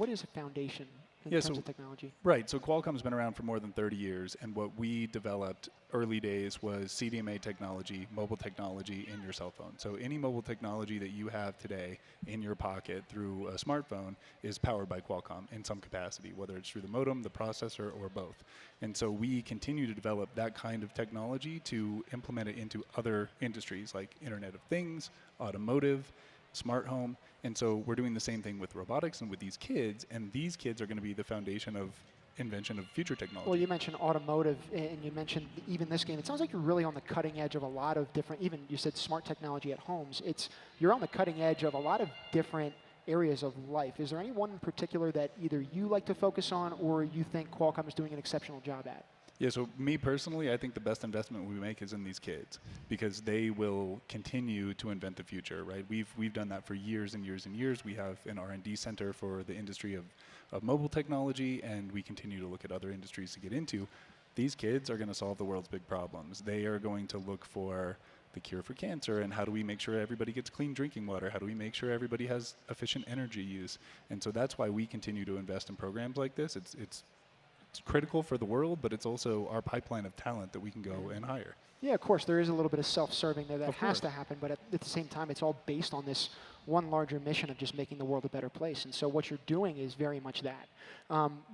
What is a foundation in Yeah, terms so of technology? right. So Qualcomm's been around for more than 30 years, and what we developed early days was CDMA technology, mobile technology in your cell phone. So any mobile technology that you have today in your pocket through a smartphone is powered by Qualcomm in some capacity, whether it's through the modem, the processor, or both. And so we continue to develop that kind of technology to implement it into other industries like Internet of Things, automotive, smart home. And so we're doing the same thing with robotics and with these kids, and these kids are going to be the foundation of invention of future technology. Well, you mentioned automotive, and you mentioned even this game. It sounds like you're really on the cutting edge of a lot of different, even you said smart technology at homes. You're on the cutting edge of a lot of different areas of life. Is there any one in particular that either you like to focus on or you think Qualcomm is doing an exceptional job at? Yeah, so me personally, I think the best investment we make is in these kids because they will continue to invent the future, right? We've done that for years and years and years. We have an R&D center for the industry of mobile technology, and we continue to look at other industries to get into. These kids are going to solve the world's big problems. They are going to look for the cure for cancer and how do we make sure everybody gets clean drinking water? How do we make sure everybody has efficient energy use? And so that's why we continue to invest in programs like this. It's critical for the world, but it's also our pipeline of talent that we can go and hire. Yeah, of course, there is a little bit of self-serving there that Of has course. to happen, but at the same time, it's all based on this one larger mission of just making the world a better place. And so what you're doing is very much that.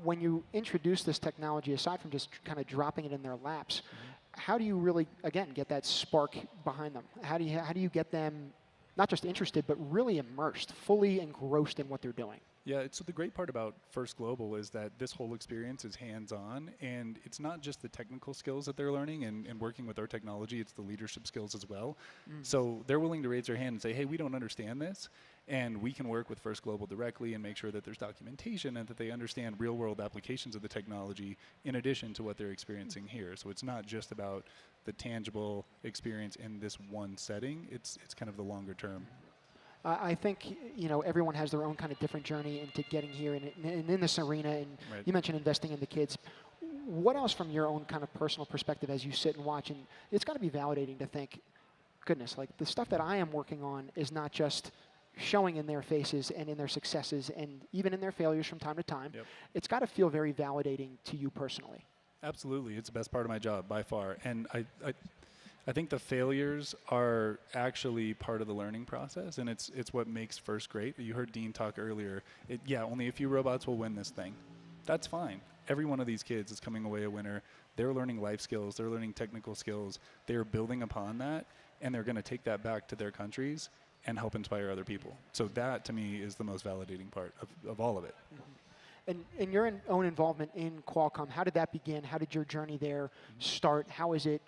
When you introduce this technology, aside from just kind of dropping it in their laps, how do you really, again, get that spark behind them? How do you get them not just interested, but really immersed, fully engrossed in what they're doing? Yeah, so the great part about First Global is that this whole experience is hands-on, and it's not just the technical skills that they're learning and working with our technology, it's the leadership skills as well. So they're willing to raise their hand and say, hey, we don't understand this, and we can work with First Global directly and make sure that there's documentation and that they understand real-world applications of the technology in addition to what they're experiencing here. So it's not just about the tangible experience in this one setting, it's kind of the longer term. I think everyone has their own kind of different journey into getting here and in this arena. And Right. you mentioned investing in the kids. What else from your own kind of personal perspective as you sit and watch? And it's got to be validating to think, goodness, like the stuff that I am working on is not just showing in their faces and in their successes and even in their failures from time to time. Yep. It's got to feel very validating to you personally. Absolutely, it's the best part of my job by far, and I think the failures are actually part of the learning process, and it's what makes First great. You heard Dean talk earlier. Only a few robots will win this thing. That's fine. Every one of these kids is coming away a winner. They're learning life skills. They're learning technical skills. They're building upon that, and they're going to take that back to their countries and help inspire other people. So that, to me, is the most validating part of all of it. And your own involvement in Qualcomm, how did that begin? How did your journey there start? How is it,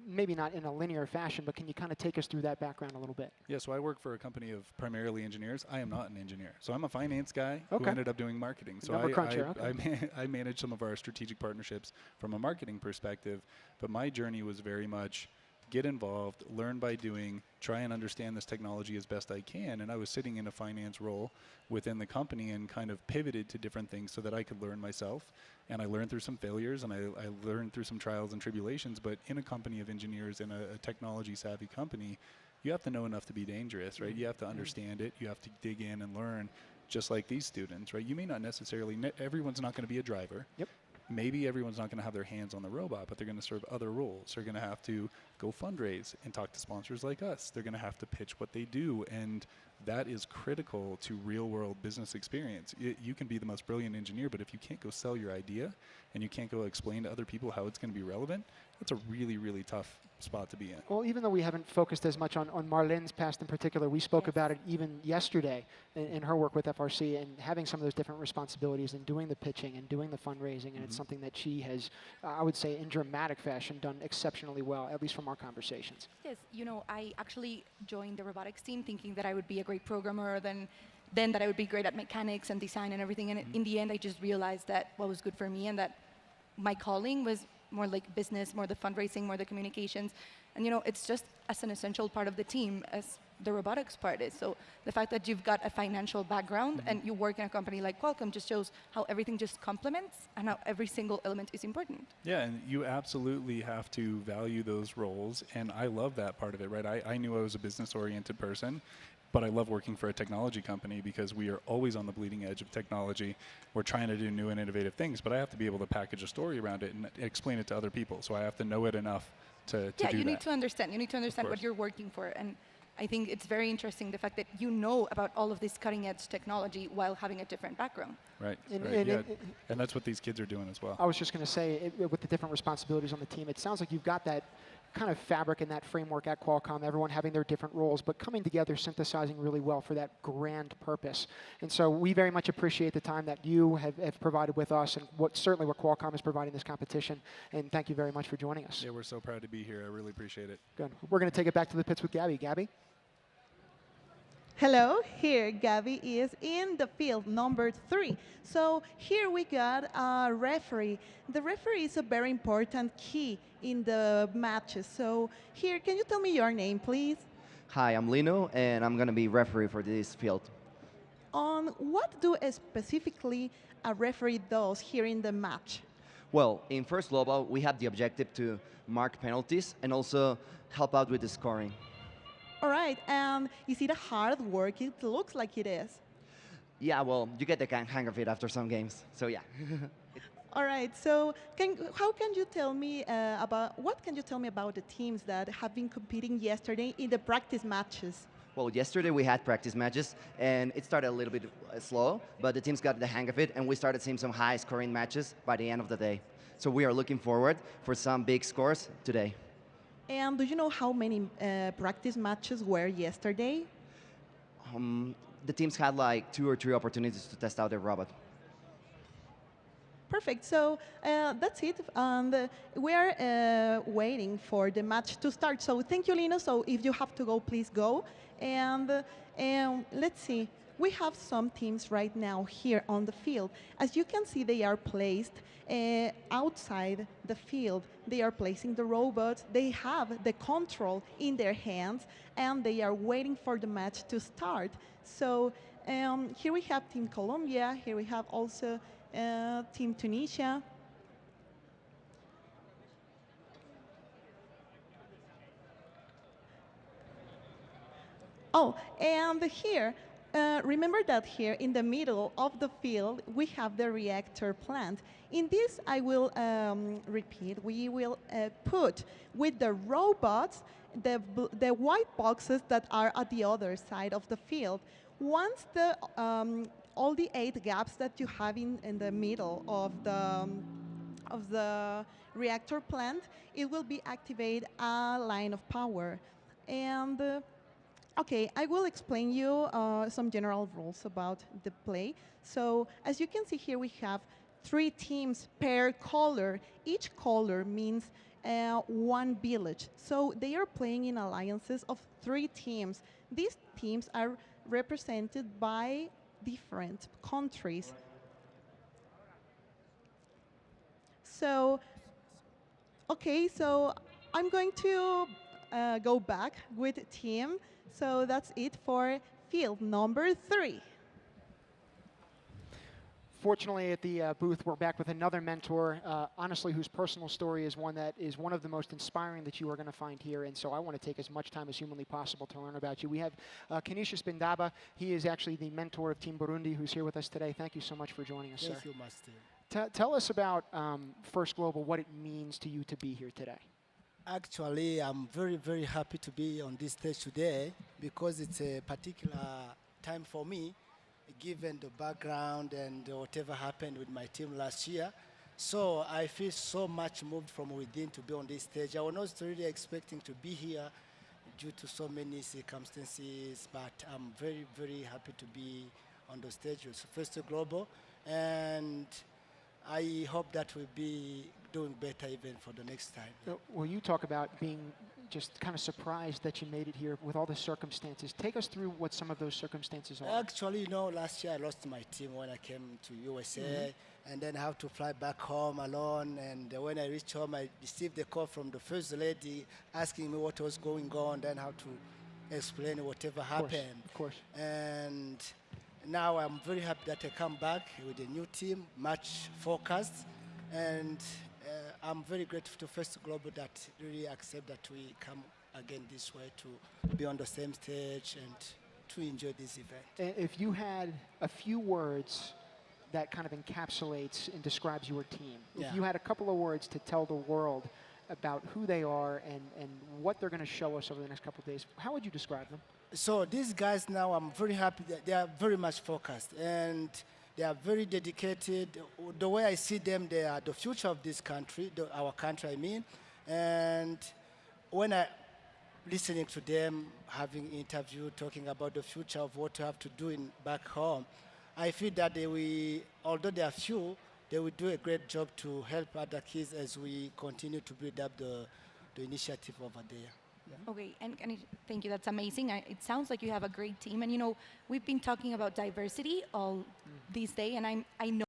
maybe not in a linear fashion, but can you kind of take us through that background a little bit? Yeah, so I work for a company of primarily engineers. I am not an engineer. So I'm a finance guy who Okay. ended up doing marketing. So Number cruncher, okay. I manage some of our strategic partnerships from a marketing perspective, but my journey was very much get involved, learn by doing, try and understand this technology as best I can. And I was sitting in a finance role within the company and kind of pivoted to different things so that I could learn myself. And I learned through some failures and I learned through some trials and tribulations. But in a company of engineers, in a technology savvy company, you have to know enough to be dangerous, right? You have to understand it. You have to dig in and learn, just like these students, right? You may not necessarily, everyone's not going to be a driver. Yep. Maybe everyone's not going to have their hands on the robot, but they're going to serve other roles. They're going to have to go fundraise and talk to sponsors like us. They're going to have to pitch what they do, and that is critical to real-world business experience. You can be the most brilliant engineer, but if you can't go sell your idea and you can't go explain to other people how it's going to be relevant, that's a really, really tough spot to be in. Well, even though we haven't focused as much on Marlene's past in particular, we spoke about it even yesterday in her work with FRC and having some of those different responsibilities and doing the pitching and doing the fundraising. And it's something that she has, I would say, in dramatic fashion, done exceptionally well, at least from our conversations. Yes, I actually joined the robotics team thinking that I would be a great programmer, then that I would be great at mechanics and design and everything. And in the end, I just realized that what was good for me and that my calling was more like business, more the fundraising, more the communications. And it's just as an essential part of the team as the robotics part is. So the fact that you've got a financial background and you work in a company like Qualcomm just shows how everything just complements and how every single element is important. Yeah, and you absolutely have to value those roles, and I love that part of it, right? I knew I was a business-oriented person, but I love working for a technology company because we are always on the bleeding edge of technology. We're trying to do new and innovative things, but I have to be able to package a story around it and explain it to other people. So I have to know it enough to Yeah, do you that. need to understand. You need to understand what course. you're working for. And I think it's very interesting the fact that you know about all of this cutting edge technology while having a different background. Right. And- right. and Yeah. it- And that's what these kids are doing as well. I was just going to say, with the different responsibilities on the team, it sounds like you've got that kind of fabric and that framework at Qualcomm, everyone having their different roles, but coming together, synthesizing really well for that grand purpose. And so we very much appreciate the time that you have provided with us and certainly what Qualcomm is providing this competition. And thank you very much for joining us. Yeah, we're so proud to be here. I really appreciate it. Good. We're going to take it back to the pits with Gabby. Gabby? Hello, here Gabby is in the field number 3. So here we got a referee. The referee is a very important key in the matches. So here, can you tell me your name, please? Hi, I'm Lino, and I'm going to be referee for this field. On what do specifically a referee does here in the match? Well, in First Global, we have the objective to mark penalties and also help out with the scoring. All right, and is it a hard work? It looks like it is. Yeah, well, you get the hang of it after some games, so yeah. All right, so how can you tell me what can you tell me about the teams that have been competing yesterday in the practice matches? Well, yesterday we had practice matches, and it started a little bit slow, but the teams got the hang of it, and we started seeing some high-scoring matches by the end of the day. So we are looking forward for some big scores today. And do you know how many practice matches were yesterday? The teams had like 2 or 3 opportunities to test out their robot. Perfect. So that's it. And we are waiting for the match to start. So thank you, Lino. So if you have to go, please go. And let's see. We have some teams right now here on the field. As you can see, they are placed outside the field. They are placing the robots. They have the control in their hands, and they are waiting for the match to start. So here we have Team Colombia. Here we have also Team Tunisia. Oh, and here, remember that here in the middle of the field, we have the reactor plant. In this, I will repeat, we will put with the robots the white boxes that are at the other side of the field. Once all the 8 gaps that you have in the middle of the reactor plant, it will be activate a line of power. And okay, I will explain you some general rules about the play. So as you can see here, we have 3 teams per color. Each color means 1 village. So they are playing in alliances of 3 teams. These teams are represented by different countries. So, okay, so I'm going to go back with team. So that's it for field number 3. Fortunately, at the booth, we're back with another mentor, honestly, whose personal story is one that is one of the most inspiring that you are going to find here. And so I want to take as much time as humanly possible to learn about you. We have Canisius Bindaba. He is actually the mentor of Team Burundi, who's here with us today. Thank you so much for joining us, Thank sir. you, Master. Tell us about First Global, what it means to you to be here today. Actually, I'm very, very happy to be on this stage today because it's a particular time for me, given the background and whatever happened with my team last year. So I feel so much moved from within to be on this stage. I was not really expecting to be here due to so many circumstances, but I'm very, very happy to be on the stage with First Global. And I hope that we'll be doing better even for the next time. Well, you talk about being just kind of surprised that you made it here with all the circumstances. Take us through what some of those circumstances are. Actually, you know, last year I lost my team when I came to USA, and then I have to fly back home alone. And when I reached home, I received a call from the first lady asking me what was going on, then how to explain whatever happened. Of course. And now I'm very happy that I come back with a new team, much focused, and I'm very grateful to First Global that really accept that we come again this way to be on the same stage and to enjoy this event. If you had a few words that kind of encapsulates and describes your team, Yeah. if you had a couple of words to tell the world about who they are and what they're going to show us over the next couple of days, how would you describe them? So these guys now, I'm very happy that they are very much focused and they are very dedicated. The way I see them, they are the future of this country, our country, I mean. And when I listening to them, having interview, talking about the future of what you have to do back home, I feel that they will, although they are few, they will do a great job to help other kids as we continue to build up the initiative over there. Okay, and thank you. That's amazing. It sounds like you have a great team, and we've been talking about diversity all this day, and I know.